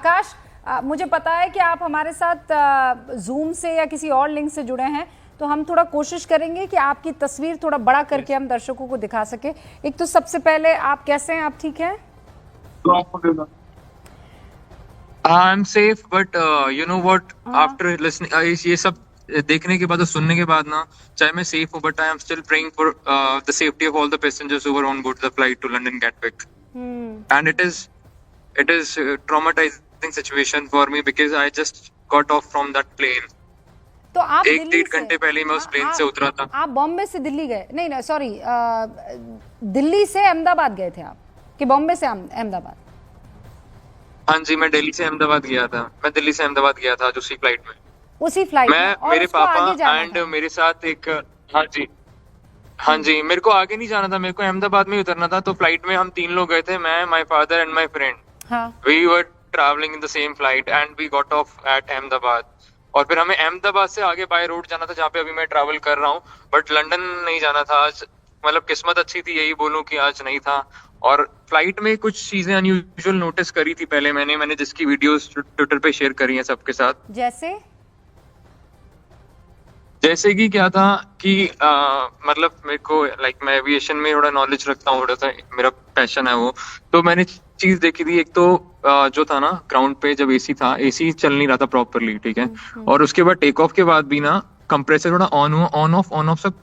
आकाश, मुझे पता है कि आप हमारे साथ जूम से या किसी और लिंक से जुड़े हैं, तो हम थोड़ा कोशिश करेंगे कि आपकी तस्वीर थोड़ा बड़ा करके हम दर्शकों को दिखा सके। एक तो सबसे पहले आप कैसे हैं? आप ठीक हैं? I am safe but you know what, after listening ये सब देखने के बाद और सुनने के बाद ना, चाहे मैं सेफ हूँ but I am still praying for the safety of all the passengers who were on board the flight to London Gatwick. And it is traumatizing situation for me because I just got off from that plane. तो आप एक डेढ़ घंटे पहले मैं उस plane से उतरा था। आप बॉम्बे से दिल्ली गए? नहीं सॉरी, दिल्ली से अहमदाबाद गए थे आप कि बॉम्बे से अहमदाबाद? हाँ जी, मैं दिल्ली से अहमदाबाद गया था। मैं दिल्ली से अहमदाबाद गया था उसी फ्लाइट में। उसी फ्लाइट मैं में? मेरे पापा एंड मेरे साथ एक, हाँ जी, मेरे को आगे नहीं जाना था, मेरे को अहमदाबाद में ही उतरना था। तो फ्लाइट में हम 3 लोग गए थे, मैं, my father and my friend. We were traveling in the same flight and we got off at Ahmedabad. और फिर हमें अहमदाबाद से आगे बाय रोड जाना था, जहाँ पे अभी मैं ट्रैवल कर रहा हूँ। बट लंदन नहीं जाना था आज, मतलब किस्मत अच्छी थी यही बोलूँ कि आज नहीं था। और फ्लाइट में कुछ चीजें अनयूजुअल नोटिस करी थी पहले मैंने जिसकी वीडियोस ट्विटर पे शेयर करी हैं सबके साथ। जैसे कि क्या था कि मतलब मेरे को मैं एविएशन में थोड़ा नॉलेज रखता हूँ, थोड़ा सा मेरा पैशन है वो। तो मैंने चीज देखी थी, एक तो जो था ना ग्राउंड पे, जब एसी था, एसी चल नहीं रहा था प्रॉपरली, ठीक है। और उसके बाद टेक ऑफ के बाद भी ना कंप्रेसर थोड़ा ऑन ऑफ सब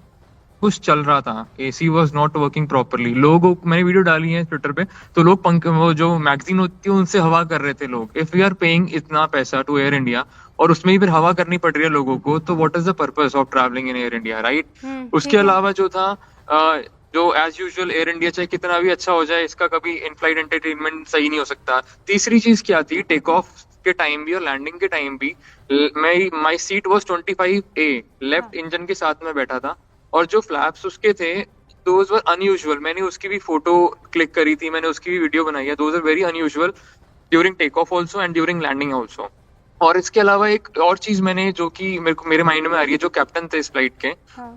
कुछ चल रहा था। AC was not working properly. मैंने वीडियो डाली है ट्विटर पे, तो लोग वो जो मैगजीन होती है उनसे हवा कर रहे थे लोग। इफ वी आर पेइंग इतना पैसा टू एयर इंडिया और उसमें ही फिर हवा करनी पड़ रही है लोगों को, तो what is the purpose of travelling in air India, right? उसके अलावा जो था, जो एज यूजुअल एयर इंडिया चाहे कितना भी अच्छा हो जाए, इसका कभी इन फ्लाइट एंटरटेनमेंट सही नहीं हो सकता। तीसरी चीज क्या थी, टेक ऑफ के टाइम भी और लैंडिंग के टाइम भी my seat was 25A, left engine के साथ में बैठा था। और जो फ्लैप्स उसके थे, दोज वर अनयूजुअल। मैंने उसकी भी फोटो क्लिक करी थी, मैंने उसकी भी वीडियो बनाई है। Those are very unusual during take off also and during landing also. और इसके अलावा एक और चीज मैंने, जो कि मेरे माइंड में आ रही है, जो कैप्टन थे इस फ्लाइट के,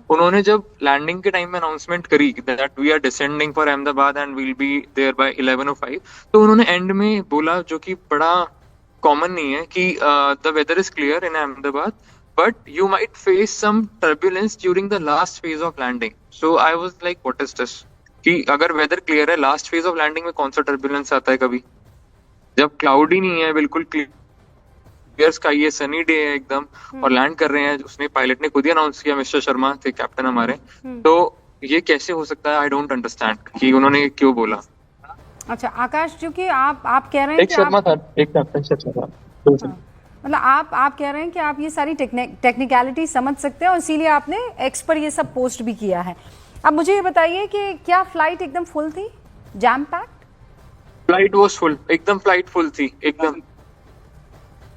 उन्होंने जब लैंडिंग के टाइम में अनाउंसमेंट करी that we are descending for Ahmedabad and will be there by 11:05, तो उन्होंने एंड में बोला, जो कि बड़ा कॉमन नहीं है, कि the weather is clear in Ahmedabad but you might face some turbulence during the last phase of landing. So I was like, what is this? कि अगर वेदर क्लियर है, लास्ट फेज ऑफ लैंडिंग में कौन सा turbulence आता है कभी? जब क्लाउड ही नहीं है, बिल्कुल क्लियर स्काई है, सनी डे है एकदम, और लैंड कर रहे हैं। उसने, पायलट ने खुद ही अनाउंस किया, मिस्टर शर्मा थे कैप्टन हमारे। तो ये कैसे हो सकता है? आई डोंट अंडरस्टैंड कि उन्होंने क्यों बोला। अच्छा आकाश, क्योंकि आप कह रहे हैं एक शर्मा था, एक कैप्टन शर्मा, मतलब आप कह रहे हैं कि आप ये सारी टेक्निकलिटी समझ सकते हैं और इसीलिए आपने एक्स पर ये सब पोस्ट भी किया है। अब मुझे ये बताइए कि क्या फ्लाइट एकदम फुल थी, jam packed? Flight was full, एकदम फ्लाइट फुल थी एकदम।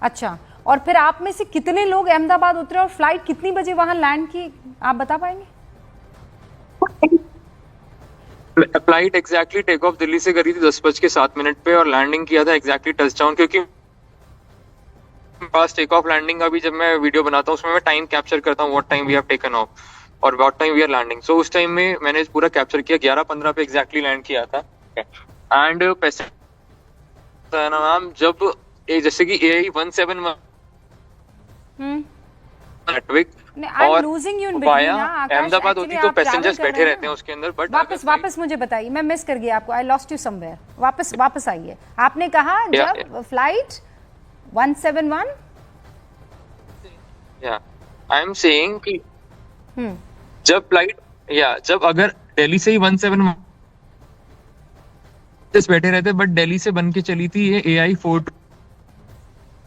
अच्छा, और फिर आप में से कितने लोग अहमदाबाद उतरे और फ्लाइट कितनी बजे वहां लैंड की, आप बता पाएंगे? Flight exactly take off Delhi से करी थी 10:07 पे, और लैंडिंग किया था एग्जैक्टली टच डाउन। क्योंकि पास टेक ऑफ लैंडिंग का भी जब मैं वीडियो बनाता हूँ, उसमें मैं टाइम कैप्चर करता हूँ, what time we have taken off और what time we are landing. So उस टाइम में मैंने पूरा कैप्चर किया, 11:15 पे एग्जैक्टली लैंड किया था। एंड मैम, जब जैसे कि AI-171 गैटविक और वाया अहमदाबाद होती, तो पैसेंजर्स बैठे रहते हैं उसके अंदर। बट वापस मुझे बताइए, मैं मिस कर गया आपको, आई लॉस्ट यू समवेयर। वापस आइए। आपने कहा जब फ्लाइट 171, आई एम सेइंग कि जब फ्लाइट, जब अगर दिल्ली से ही 171 बैठे रहते, बट दिल्ली से बन के चली थी ये AI-4,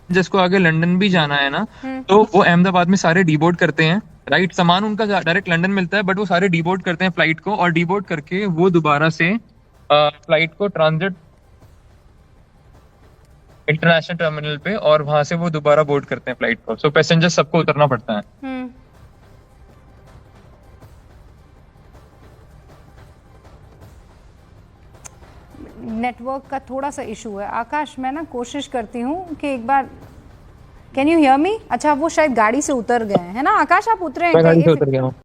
जिसको आगे लंदन भी जाना है ना, तो वो अहमदाबाद में सारे डीबोर्ड करते हैं, राइट? सामान उनका डायरेक्ट लंदन मिलता है, बट वो सारे डीबोर्ड करते हैं फ्लाइट को, और डीबोर्ड करके वो दोबारा से फ्लाइट को ट्रांजिट इंटरनेशनल टर्मिनल पे, और वहां से वो दोबारा बोर्ड करते हैं फ्लाइट को। सो पैसेंजर सबको उतरना पड़ता है। नेटवर्क का थोड़ा सा इशू है आकाश, मैं ना कोशिश करती हूँ कि एक बार, कैन यू हियर मी? अच्छा, वो शायद गाड़ी से उतर गए हैं ना आकाश? आप उतरे हैं? मैं गाड़ी से उतर गया हूँ।